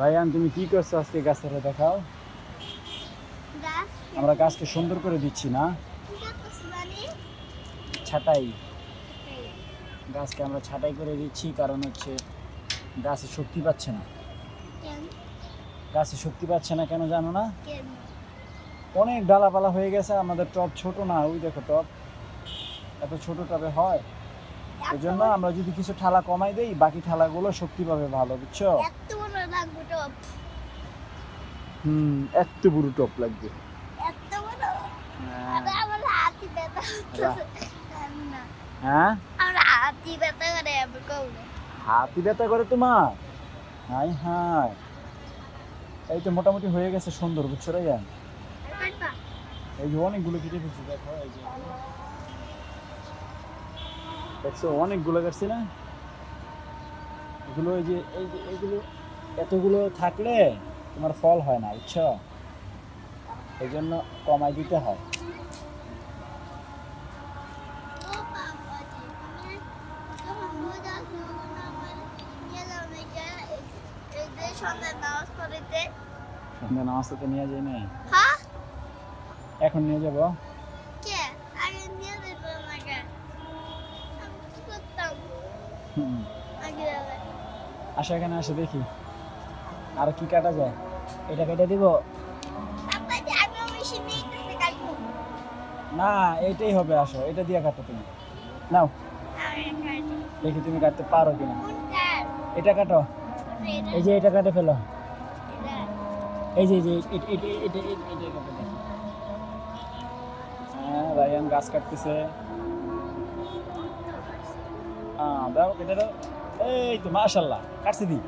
Ryan, তুমি কি করছো আজকে? গাছটা দেখাও। আমরা গাছকে সুন্দর করে দিচ্ছি না? ছাঁটাই। গাছকে আমরা ছাঁটাই করে দিচ্ছি, কারণ হচ্ছে গাছে শক্তি পাচ্ছে না। গাছে শক্তি পাচ্ছে না কেন জানো না? অনেক ডালাপালা হয়ে গেছে। আমাদের টব ছোট না, ওই দেখো টব এত ছোট টবে হয়। এই জন্য আমরা যদি কিছু ঠালা কমাই দেই, বাকি ঠালাগুলো শক্তি পাবে ভালো, বুঝছো? এত বড় টপ লাগবে। হ্যাঁ, হাতি ব্যথা করে তোমার? হাই হাই, এই তো মোটামুটি হয়ে গেছে সুন্দর, বুঝছো রাইয়ান? এই যে অনেকগুলো কেটে ফেলছি, দেখো এই যে দেখছো অনেকগুলো কাটছি না? এগুলো এই যে এইগুলো এতগুলো থাকলে তোমার ফল হয় না, বুঝছো? এই জন্য কমাই দিতে হয়। সন্ধ্যা নামাজ পড়তে নিয়ে যাই না? এখন নিয়ে যাবো। আসো এখানে, আসো দেখি আর কি কাটা যায়। এটা কেটে দিব না? এটাই হবে, আসো এটা দিয়ে কাটো তুমি। নাও দেখি তুমি কাটতে পারো কিনা। এটা কাটো, এই যে এটা কাটে ফেলো। এই যে এটা কাটে দেখো। হ্যাঁ, রায়ান গাছ কাটতেছে। দাও এটা দাও। এই তো মাশাআল্লাহ, কাটছি দি।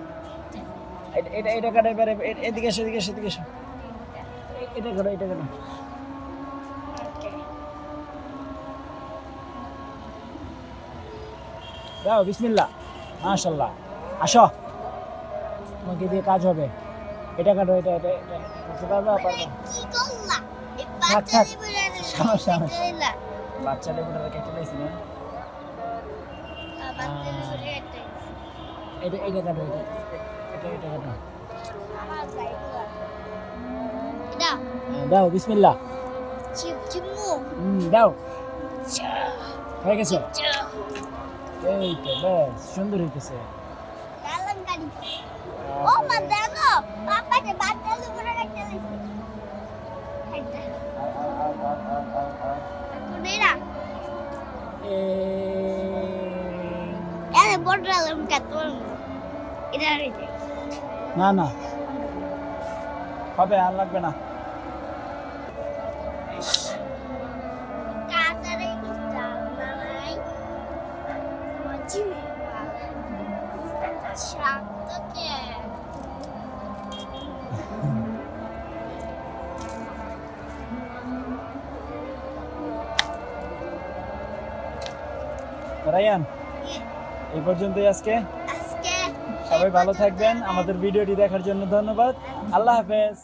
এটা কাটে পারে। এদিকে এসো, এদিকে এসো, এদিকে এসো। এটা কাটো, এটা কাটো। দাও, বিসমিল্লাহ। মাশাআল্লাহ, আসো তোমাকে দিয়ে কাজ হবে। এটা কাটো, এটা এটা করতে পারবা? পারবা? থাক থাক, সমস্যা সমস্যা। বাচ্চা লেবুটা কেটে লাইছি না? এটা এটা কাটো, এটা এটা এটা কাটো। দাও, বিসমিল্লাহ। দাও, হয়ে গেছে। এই তো বেশ সুন্দর হইতেছে। না না, হবে, আর লাগবে না। রায়ান, এই পর্যন্তই আজকে। সবাই ভালো থাকবেন। আমাদের ভিডিওটি দেখার জন্য ধন্যবাদ। আল্লাহ হাফেজ।